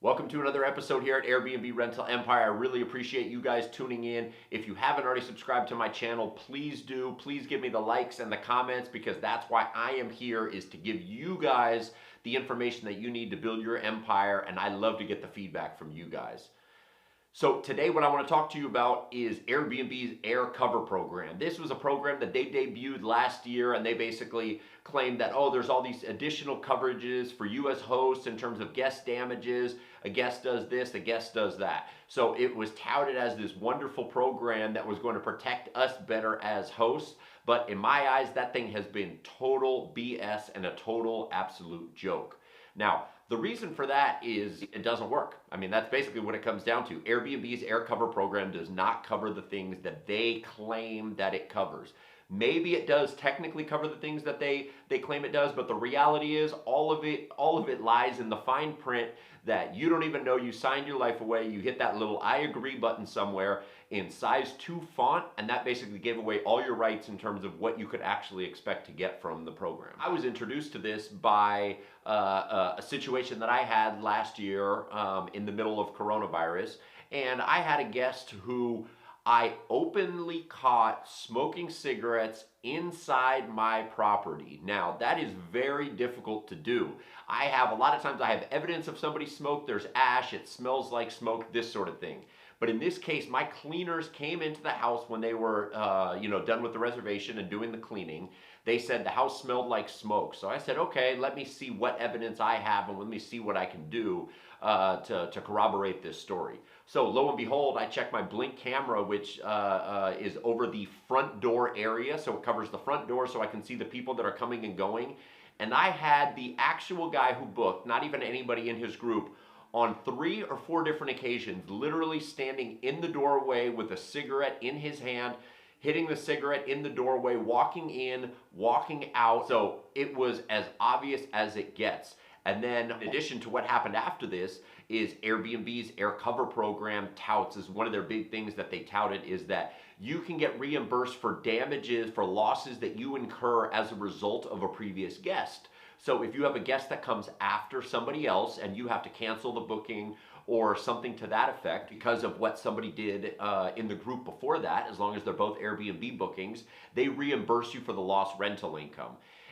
Welcome to another episode here at Airbnb Rental Empire. I really appreciate you guys tuning in. If you haven't already subscribed to my channel, please do. Please give me the likes and the comments because that's why I am here, is to give you guys the information that you need to build your empire, and I love to get the feedback from you guys. So today what I want to talk to you about is Airbnb's AirCover program. This was a program that they debuted last year, and they basically claimed that, oh, there's all these additional coverages for you as hosts in terms of guest damages. A guest does this, a guest does that. So it was touted as this wonderful program that was going to protect us better as hosts. But in my eyes, that thing has been total BS and a total absolute joke. Now, the reason for that is it doesn't work. I mean, that's basically what it comes down to. Airbnb's AirCover program does not cover the things that they claim that it covers. Maybe it does technically cover the things that they claim it does, but the reality is all of it lies in the fine print that you don't even know. You signed your life away, you hit that little I agree button somewhere in size 2 font, and that basically gave away all your rights in terms of what you could actually expect to get from the program. I was introduced to this by a situation that I had last year in the middle of coronavirus, and I had a guest who I openly caught smoking cigarettes inside my property. Now, that is very difficult to do. A lot of times I have evidence of somebody smoked, there's ash, it smells like smoke, this sort of thing. But in this case, my cleaners came into the house when they were done with the reservation and doing the cleaning. They said the house smelled like smoke. So I said, okay, let me see what evidence I have and let me see what I can do to corroborate this story. So lo and behold, I checked my Blink camera, which is over the front door area. So it covers the front door so I can see the people that are coming and going. And I had the actual guy who booked, not even anybody in his group, on 3 or 4 different occasions, literally standing in the doorway with a cigarette in his hand, hitting the cigarette in the doorway, walking in, walking out. So it was as obvious as it gets. And then in addition to what happened after this is Airbnb's AirCover program touts, is one of their big things that they touted, is that you can get reimbursed for damages, for losses that you incur as a result of a previous guest. So if you have a guest that comes after somebody else and you have to cancel the booking or something to that effect because of what somebody did in the group before that, as long as they're both Airbnb bookings, they reimburse you for the lost rental income.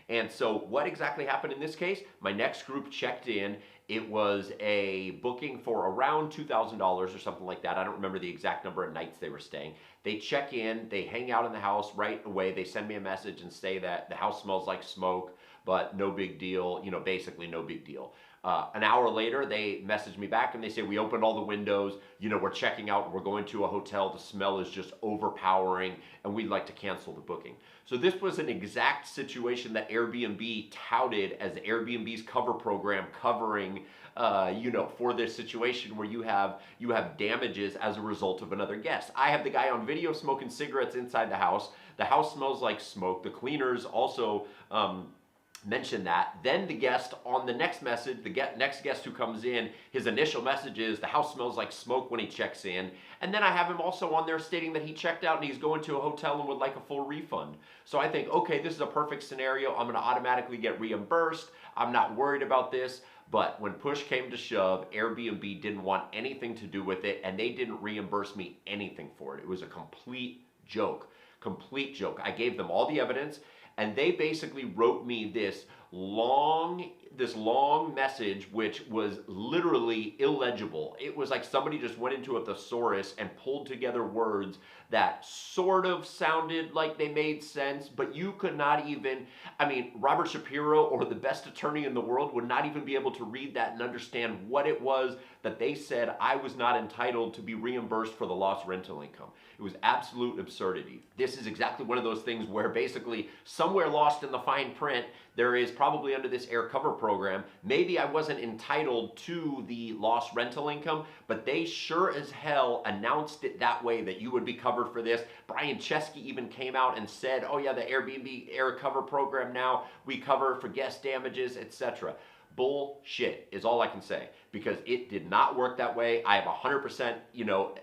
And so what exactly happened in this case? My next group checked in. It was a booking for around $2,000 or something like that. I don't remember the exact number of nights they were staying. They check in, they hang out in the house right away. They send me a message and say that the house smells like smoke, but no big deal, basically no big deal. An hour later, they message me back and they say, we opened all the windows, we're checking out, we're going to a hotel, the smell is just overpowering, and we'd like to cancel the booking. So this was an exact situation that Airbnb touted as Airbnb's cover program covering, for this situation where you have damages as a result of another guest. I have the guy on video smoking cigarettes inside the house. The house smells like smoke. The cleaners also mention that. Then the guest on the next message, next guest who comes in, his initial message is the house smells like smoke when he checks in. And then I have him also on there stating that he checked out and he's going to a hotel and would like a full refund. So I think, okay, this is a perfect scenario. I'm going to automatically get reimbursed. I'm not worried about this. But when push came to shove, Airbnb didn't want anything to do with it, and they didn't reimburse me anything for it. It was a complete joke. Complete joke. I gave them all the evidence, and they basically wrote me this long message, which was literally illegible. It was like somebody just went into a thesaurus and pulled together words that sort of sounded like they made sense, but you could not even, Robert Shapiro or the best attorney in the world would not even be able to read that and understand what it was that they said I was not entitled to be reimbursed for the lost rental income. It was absolute absurdity. This is exactly one of those things where basically somewhere lost in the fine print, there is probably under this AirCover program, maybe I wasn't entitled to the lost rental income, but they sure as hell announced it that way, that you would be covered for this. Brian Chesky even came out and said, oh yeah, the Airbnb AirCover program now, we cover for guest damages, etc. Bullshit is all I can say, because it did not work that way. I have 100%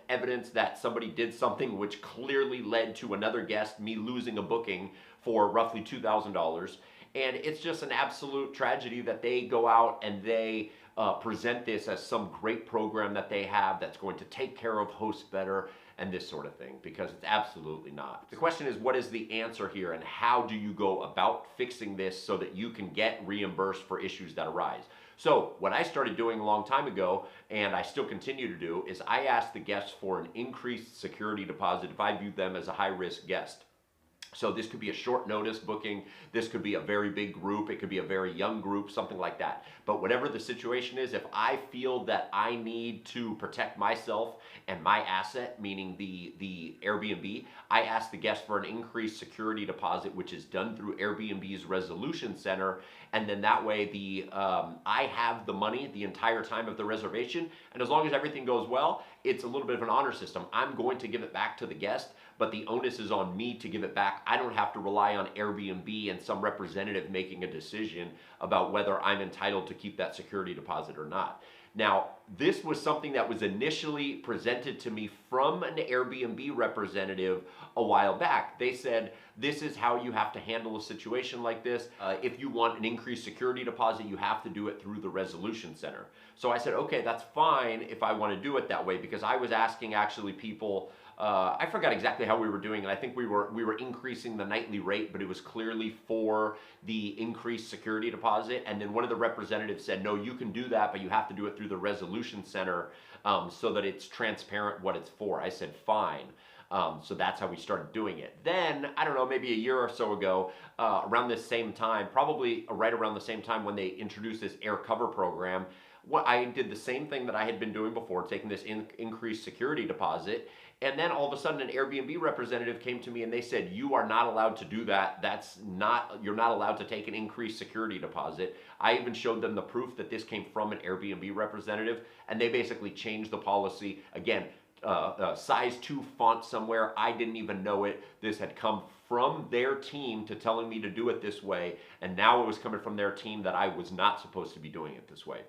evidence that somebody did something which clearly led to another guest, me losing a booking for roughly $2,000. And it's just an absolute tragedy that they go out and they present this as some great program that they have that's going to take care of hosts better and this sort of thing, because it's absolutely not. The question is, what is the answer here, and how do you go about fixing this so that you can get reimbursed for issues that arise? So what I started doing a long time ago, and I still continue to do, is I ask the guests for an increased security deposit if I view them as a high-risk guest. So this could be a short notice booking, this could be a very big group, it could be a very young group, something like that. But whatever the situation is, if I feel that I need to protect myself and my asset, meaning the Airbnb, I ask the guest for an increased security deposit, which is done through Airbnb's resolution center. And then that way I have the money the entire time of the reservation. And as long as everything goes well, it's a little bit of an honor system. I'm going to give it back to the guest, but the onus is on me to give it back. I don't have to rely on Airbnb and some representative making a decision about whether I'm entitled to keep that security deposit or not. Now, this was something that was initially presented to me from an Airbnb representative a while back. They said, this is how you have to handle a situation like this. If you want an increased security deposit, you have to do it through the resolution center. So I said, okay, that's fine if I want to do it that way, because I was asking actually people, I forgot exactly how we were doing it. I think we were increasing the nightly rate, but it was clearly for the increased security deposit. And then one of the representatives said, no, you can do that, but you have to do it through the resolution center so that it's transparent what it's for. I said, fine. So that's how we started doing it. Then, I don't know, maybe a year or so ago, around this same time, probably right around the same time when they introduced this AirCover program, I did the same thing that I had been doing before, taking this increased security deposit. And then all of a sudden an Airbnb representative came to me and they said, you are not allowed to do that. You're not allowed to take an increased security deposit. I even showed them the proof that this came from an Airbnb representative, and they basically changed the policy. Again, size 2 font somewhere, I didn't even know it. This had come from their team to telling me to do it this way, and now it was coming from their team that I was not supposed to be doing it this way.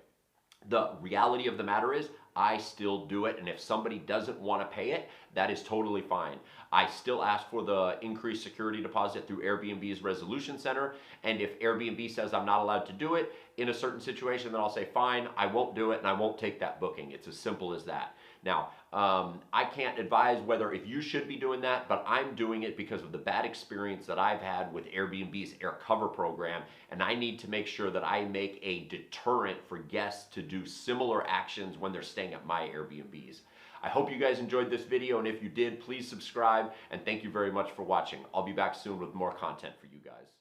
The reality of the matter is, I still do it, and if somebody doesn't want to pay it, that is totally fine. I still ask for the increased security deposit through Airbnb's resolution center, and if Airbnb says I'm not allowed to do it in a certain situation, then I'll say, fine, I won't do it, and I won't take that booking. It's as simple as that. Now, I can't advise whether if you should be doing that, but I'm doing it because of the bad experience that I've had with Airbnb's AirCover program, and I need to make sure that I make a deterrent for guests to do similar actions when they're staying at my Airbnbs. I hope you guys enjoyed this video, and if you did, please subscribe, and thank you very much for watching. I'll be back soon with more content for you guys.